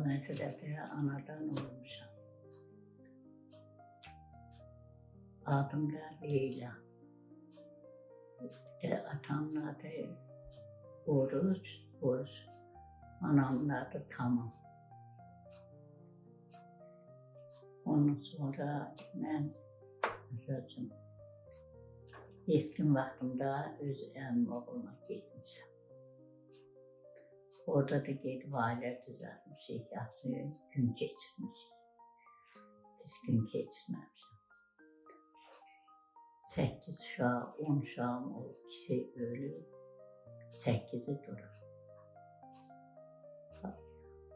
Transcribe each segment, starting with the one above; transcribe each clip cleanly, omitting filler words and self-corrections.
məsələdə anadan olmuşam. Adım da Leyla. Atamın adı Oruç. Anamın adı Tamam. Ondan sonra mən məsəl üçün yetkin vaxtımda öz əmim oğluna getmişəm. Orada da gedib ailə düzəltmişik, yaxşı gün keçirmişik. Pis gün keçirməmişəm. 8 uşaq, 10 uşağım olub, 2'si ölüb, 8'i durur.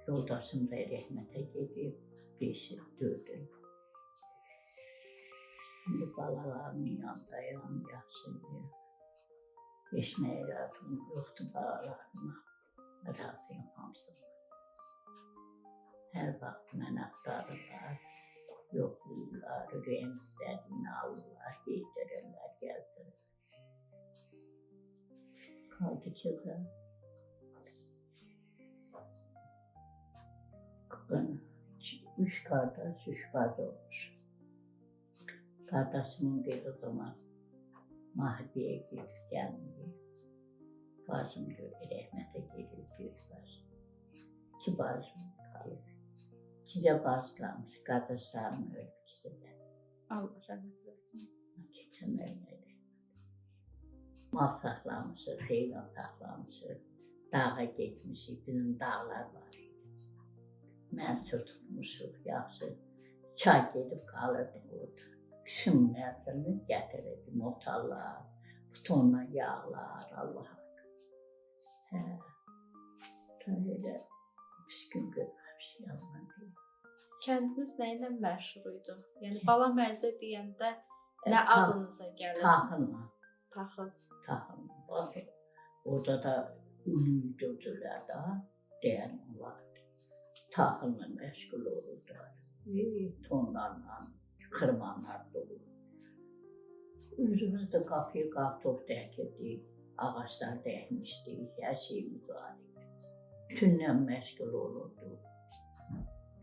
Yoldaşım da rəhmətə gedib, 5'i 4'ü. Şimdi balalarımın yanındayım, yaxşıyım. Heç nəyə razım yoxdur balalarıma. Razıyım hamısına. Hər vaxt mən axtarırlar, yoxlayırlar, ürəyim istədiyini alırlar, geydirirlər, gəzdirirlər. Qaldı kızı. 3 qardaş, 3 bacı olmuş. Qardaşımın bir o zaman müharibəyə gedib gəlməyib. Bacım rəhmətə gedib, böyük bacım. 2 bacım qalıb. 2 bacı qalmış, qardaşlarım ölüb ikisi də. Allah rəhmət eləsin. Keçənlərlə. Mal saxlamışıq, heyvan saxlamışıq. Dağa getmişik, bizim dağlar var. Mənsil tutmuşuq, yaxşı. Çay gedib qalırdım orada. Qışın mənsilini gətirirdim, otarlar, butonla yağlar, Allah haqqı. Elə pis gün görməmişik, yalan deyil. Kəndiniz nə ilə məşhur idi? Yəni Bala Mərzə deyəndə nə adınıza gəlir? Taxılla. Taxıl. Taxılla. Orada da unu üdürdülər da, deyən olardı. Taxılla məşğul olurdular. Tonlarla, xırmanlar dolu. Özümüz də qapıya qartof dəkirdik, ağaçlar dəkmişdik, hər şeyimiz var idi. Tütünlə məşğul olurduq.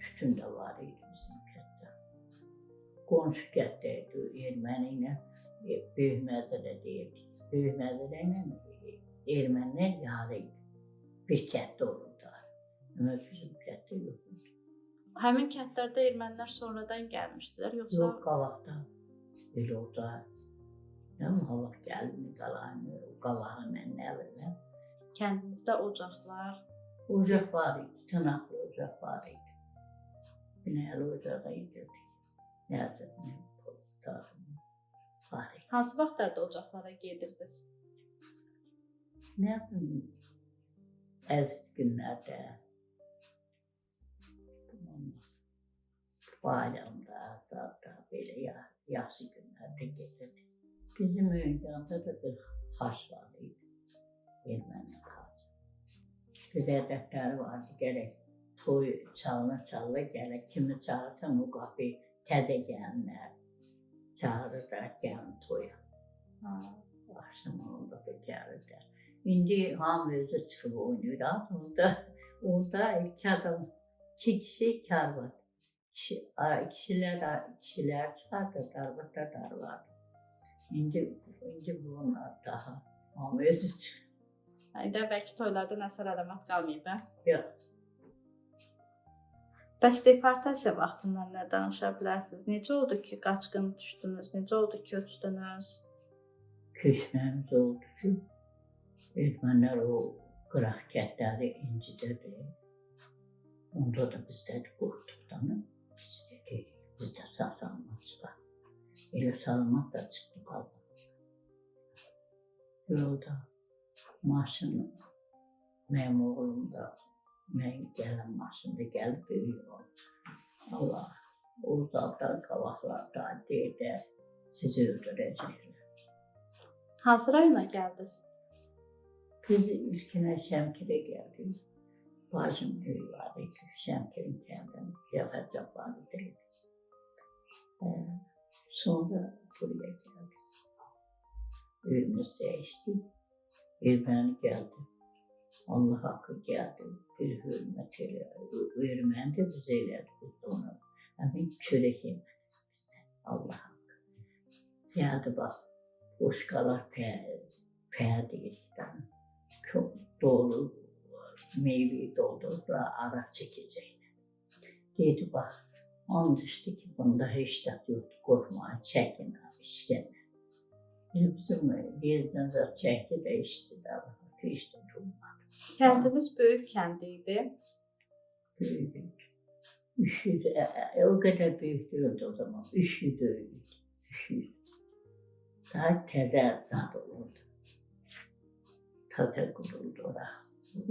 Tütün də var idi bizim kətdə. Qonşu kətdə idi, erməni ilə Böyük Məzələ deyirdik. Böyük Məzələ ilə ermənilər yarı idi. Bir kətdə olurdular. Amma bizim kətdə yox idi. Həmin kəndlərdə ermənilər sonradan gəlmişdilər, yoxsa? Yox, qabaqda. Elə orada. Nə Allah gəlini, qalanı, o qavağı mən nə biləm. Kəndinizdə ocaqlar? Ocaq var idi, tınaqlı ocaq var idi. Binəli ocağa idirdik. Nəzərlə, var idi. Hansı vaxtlarda ocaqlara gedirdiniz? Nə bilim, əziz günlərdə, bayramda, belə yaxşı günlərdə gedirdik. Bizim öncəndə də bir xaç var idi, erməni xaç. Bir ədətləri vardı, gələk toy çalına gələk, kimi çağırsan o qapı təzə gəlinlər çağırırlar, gəlin toya. Axşam onda da gəlirlər. İndi hamı özü çıxıb oynayır, onda 2 adam, 2 kişi kar var. Kişilər çıxardı, darvada darvadı. İndi bunlar daha hamı özü çıxır. İndi əvvəlki toylarda nəsər əlamat qalmayıb, hə? Yox. Bəs deportasiya vaxtından nə danışa bilərsiniz? Necə oldu ki, qaçqın düşdünüz? Necə oldu ki, köçdünüz? Köçməmiz oldu ki, ermənilər o qıraq kətləri incidirdi. Onda da bizdə qorxduqdan biz dedik, bizdə sağ-salamat çıxaq. Elə salamat da çıxdıq Allah. Yolda maşın, mənim oğlum da, mən gələn maşında gəlib böyük oldu. Allah, o zadlar qabaqlarda deyir, sizi öldürəcəklər. Hansı rayona gəldiniz? Biz ilkinə Şəmkirə gəldik. Bacım evi var idi, Şəmkirin kəndində, Qiyafət Cabbarı deyildi. Sonra buraya gəldik. Evimiz dəyişdik, erməni gəldi. Allah haqqı gəldi, bir hörmət elədi. Erməni də biz elədi, biz də ona. Həmin çörək yemədi bizdən, Allah haqqı. Gəldi bax, qoşqalar pəyə deyirikdən. Çok dolu meyveyi doldurdular, araq çəkəcəklər. Dedi bax, onun düşdü ki, bunda heç də yoxdur, qorxmayın, çəkin, işləyin. Bizim yerdən zat çəkdi də işlədi, heç də durmadı. Kəndiniz böyük kənd idi. Böyük. 300, o qədər böyük deyildi o zaman, 300 öyleydi, 300. Daha təzə dad olurdu. Təzə quruldu ora.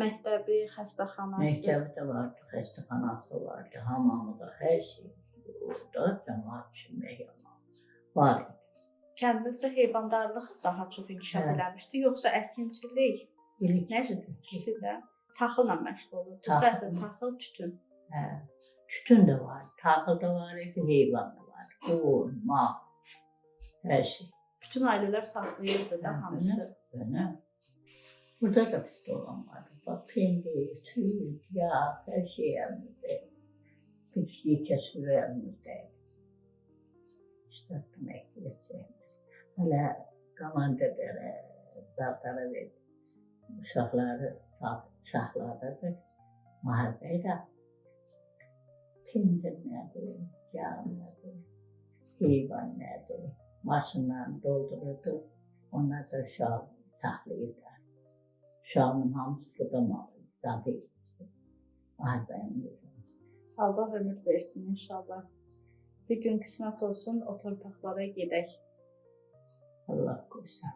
Məktəbi, xəstəxanası. Məktəbi də vardı, xəstəxanası vardı, hamamı da, hər şey orada cəmaat üçün var idi. Kəndinizdə heyvandarlıq daha çox inkişaf Hə. eləmişdi, yoxsa əkinçilik? İkisi İkisi də taxılla məşğul olurdu. Taxıl. İstərsə taxıl, tütün. Hə, tütün də var, taxıl da var idi, heyvan da var, qoyun, mal, hər şey. Bütün ailələr saxlayırdı da Hə, hamısı. Böyle. Burada da pis olan vardı. Bak peynir, tüy, yağ, her şey elimizde. Küçüğü kesiri elimizde. İşte bunu ekleyeceğimiz. Hala komandalara, zatlara ve uşaqları saxladırdı. Mahallede peynir nedir, yağ nedir, heyvan nedir, maşınlarını doldururdu. Onlar da uşağı saxlayırdı. Uşağımın hamısı burada zaten etmişdi. Mahalleden yürüdüm. Allah ömür versin inşallah. Bir gün qismət olsun o torpaqlara gedək. Allah korusun.